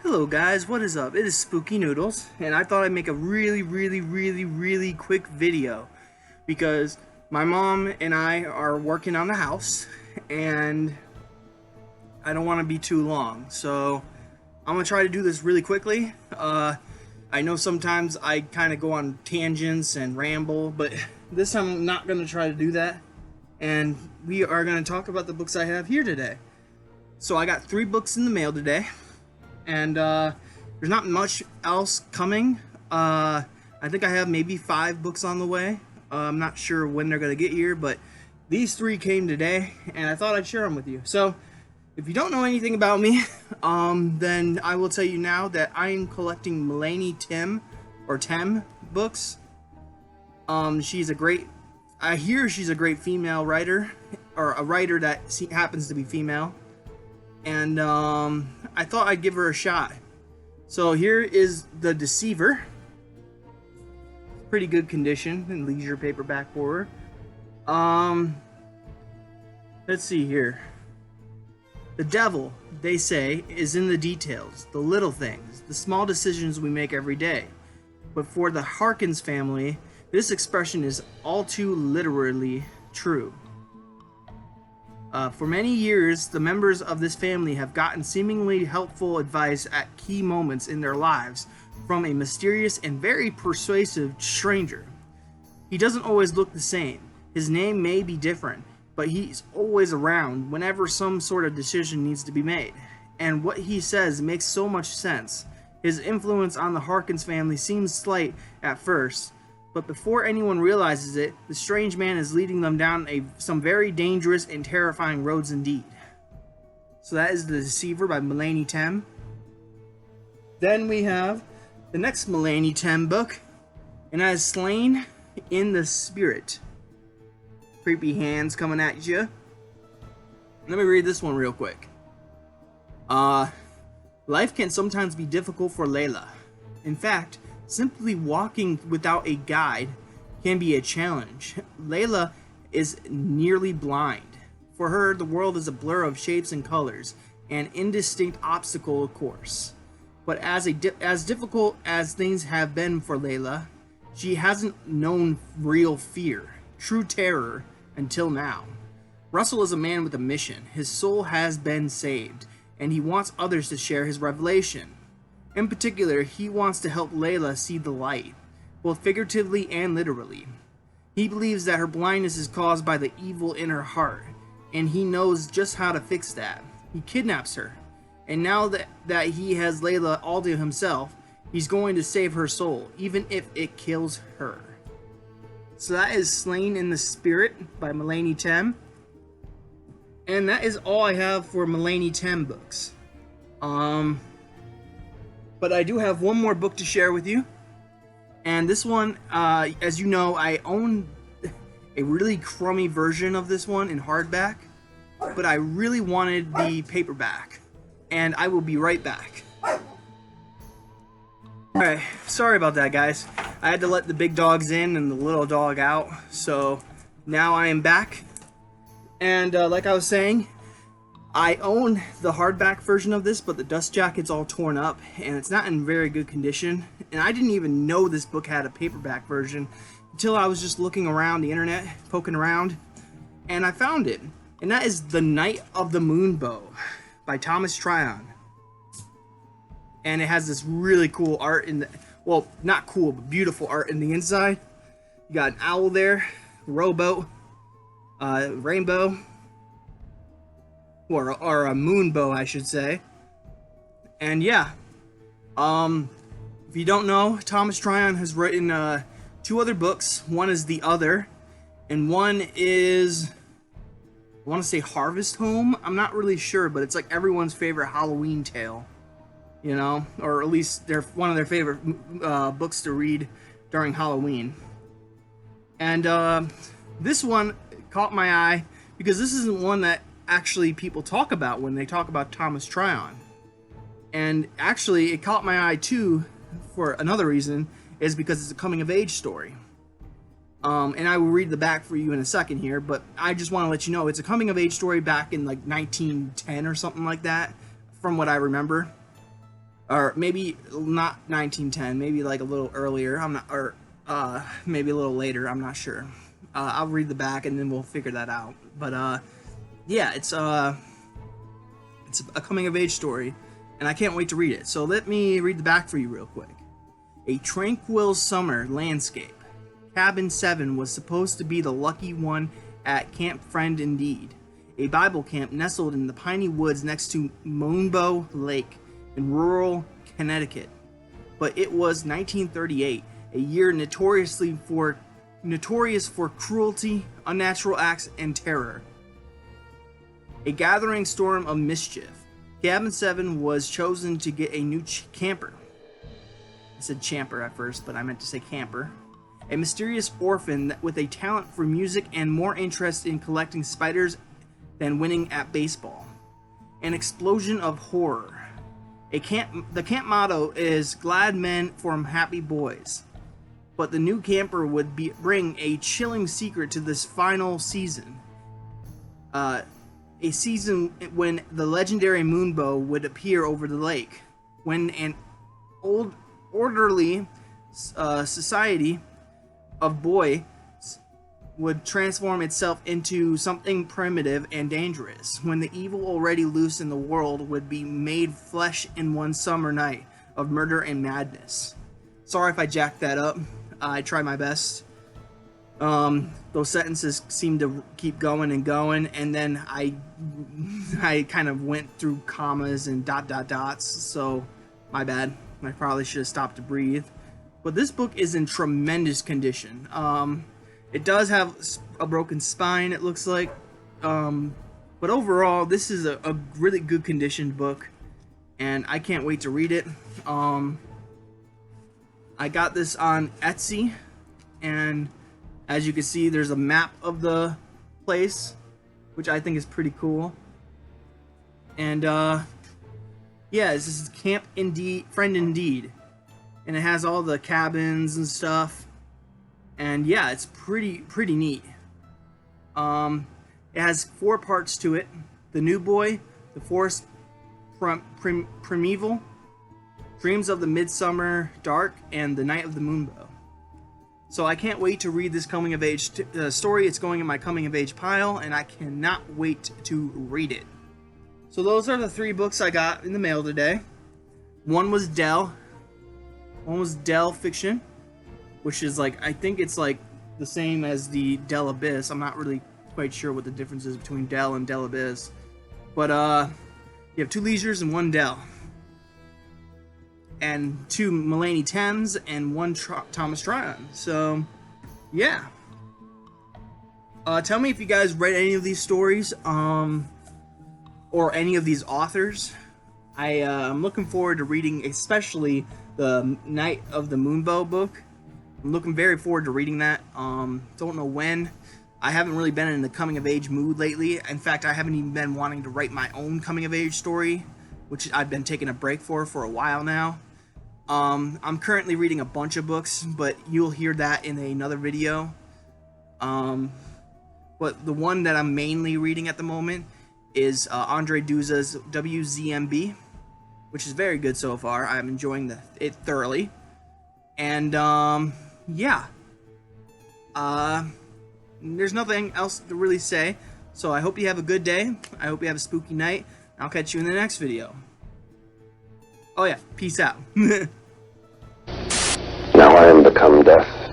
Hello guys, what is up? It is Spooky Noodles, and I thought I'd make a really quick video because my mom and I are working on the house and I don't want to be too long, so I'm gonna try to do this really quickly. I know sometimes I kind of go on tangents and ramble, but this time I'm not gonna try to do that, and we are gonna talk about the books I have here today. So I got 3 books in the mail today. And there's not much else coming. I think I have maybe 5 books on the way. I'm not sure when they're gonna get here, but these 3 came today, and I thought I'd share them with you. So, if you don't know anything about me, then I will tell you now that I am collecting Melanie Tim books. She's a great. I hear she's a great female writer, or a writer that happens to be female. And I thought I'd give her a shot. So here is the Deceiver. Pretty good condition in leisure paperback for her. Let's see here. The devil, they say, is in the details, the little things, the small decisions we make every day. But for the Harkins family, this expression is all too literally true. For many years, the members of this family have gotten seemingly helpful advice at key moments in their lives from a mysterious and very persuasive stranger. He doesn't always look the same. His name may be different, but he's always around whenever some sort of decision needs to be made. And what he says makes so much sense. His influence on the Harkins family seems slight at first, but before anyone realizes it, the strange man is leading them down some very dangerous and terrifying roads indeed. So that is The Deceiver by Melanie Tim. Then we have the next Melanie Tim book, and that is Slain in the Spirit. Creepy hands coming at you. Let me read this one real quick. Life can sometimes be difficult for Layla. In fact, simply walking without a guide can be a challenge. Layla is nearly blind. For her, the world is a blur of shapes and colors, an indistinct obstacle course. But as difficult as things have been for Layla, she hasn't known real fear, true terror, until now. Russell is a man with a mission. His soul has been saved, and he wants others to share his revelation. In particular, he wants to help Layla see the light, both figuratively and literally. He believes that her blindness is caused by the evil in her heart, and he knows just how to fix that. He kidnaps her, and now that he has Layla all to himself, he's going to save her soul, even if it kills her. So that is Slain in the Spirit by Melanie Tim. And that is all I have for Melanie Tim books. But I do have one more book to share with you. And this one, as you know, I own a really crummy version of this one in hardback. But I really wanted the paperback. And I will be right back. Alright, sorry about that, guys. I had to let the big dogs in and the little dog out. So now I am back. And like I was saying, I own the hardback version of this, but the dust jacket's all torn up, and it's not in very good condition. And I didn't even know this book had a paperback version until I was just looking around the internet, poking around, and I found it. And that is The Night of the Moonbow by Thomas Tryon. And it has this really cool art in the, well, not cool, but beautiful art in the inside. You got an owl there, rowboat, rainbow, or a moonbow, I should say. And yeah, if you don't know, Thomas Tryon has written 2 other books. One is The Other, and one is, I want to say Harvest Home. I'm not really sure, but it's like everyone's favorite Halloween tale, you know, or at least they're one of their favorite books to read during Halloween. And this one caught my eye because this isn't one that actually people talk about when they talk about Thomas Tryon. And actually it caught my eye too for another reason, is because it's a coming of age story. And I will read the back for you in a second here, but I just want to let you know it's a coming of age story back in like 1910 or something like that, from what I remember. or maybe not 1910, maybe like a little earlier. I'm not, or maybe a little later. I'm not sure. I'll read the back and then we'll figure that out. But yeah, it's a coming of age story, and I can't wait to read it. So let me read the back for you real quick. A tranquil summer landscape. Cabin 7 was supposed to be the lucky one at Camp Friend Indeed, a Bible camp nestled in the piney woods next to Moonbow Lake in rural Connecticut. But it was 1938, a year notorious for cruelty, unnatural acts, and terror. A gathering storm of mischief. Cabin 7 was chosen to get a new camper. I said champer at first, but I meant to say camper. A mysterious orphan with a talent for music and more interest in collecting spiders than winning at baseball. An explosion of horror. The camp motto is "Glad men form happy boys." But the new camper would bring a chilling secret to this final season. A season when the legendary Moonbow would appear over the lake. When an orderly society of boys would transform itself into something primitive and dangerous, when the evil already loose in the world would be made flesh in one summer night of murder and madness. Sorry if I jacked that up. I tried my best. Those sentences seem to keep going and going, and then I kind of went through commas and dots, so my bad. I probably should have stopped to breathe. But this book is in tremendous condition. It does have a broken spine, it looks like. But overall, this is a really good conditioned book, and I can't wait to read it. I got this on Etsy, and as you can see, there's a map of the place, which I think is pretty cool. And yeah, this is Camp Friend Indeed, and it has all the cabins and stuff. And yeah, it's pretty neat. It has 4 parts to it: The New Boy, The Forest Primeval, Dreams of the Midsummer Dark, and The Night of the Moonbow. So I can't wait to read this coming of age story. It's going in my coming of age pile, and I cannot wait to read it. So those are the 3 books I got in the mail today. One was Dell Fiction, which is like, I think it's like the same as the Dell Abyss. I'm not really quite sure what the difference is between Dell and Dell Abyss. But you have 2 Leisures and 1 Dell. And 2 Mulaney Thames and 1 Thomas Tryon. So, yeah. Tell me if you guys read any of these stories, or any of these authors. I'm looking forward to reading, especially the Night of the Moonbow book. I'm looking very forward to reading that. Don't know when. I haven't really been in the coming of age mood lately. In fact, I haven't even been wanting to write my own coming of age story, which I've been taking a break for a while now. I'm currently reading a bunch of books, but you'll hear that in another video. But the one that I'm mainly reading at the moment is Andre Duza's WZMB, which is very good so far. I'm enjoying it thoroughly. And yeah, there's nothing else to really say. So I hope you have a good day. I hope you have a spooky night. I'll catch you in the next video. Oh yeah, peace out. Now I am become death.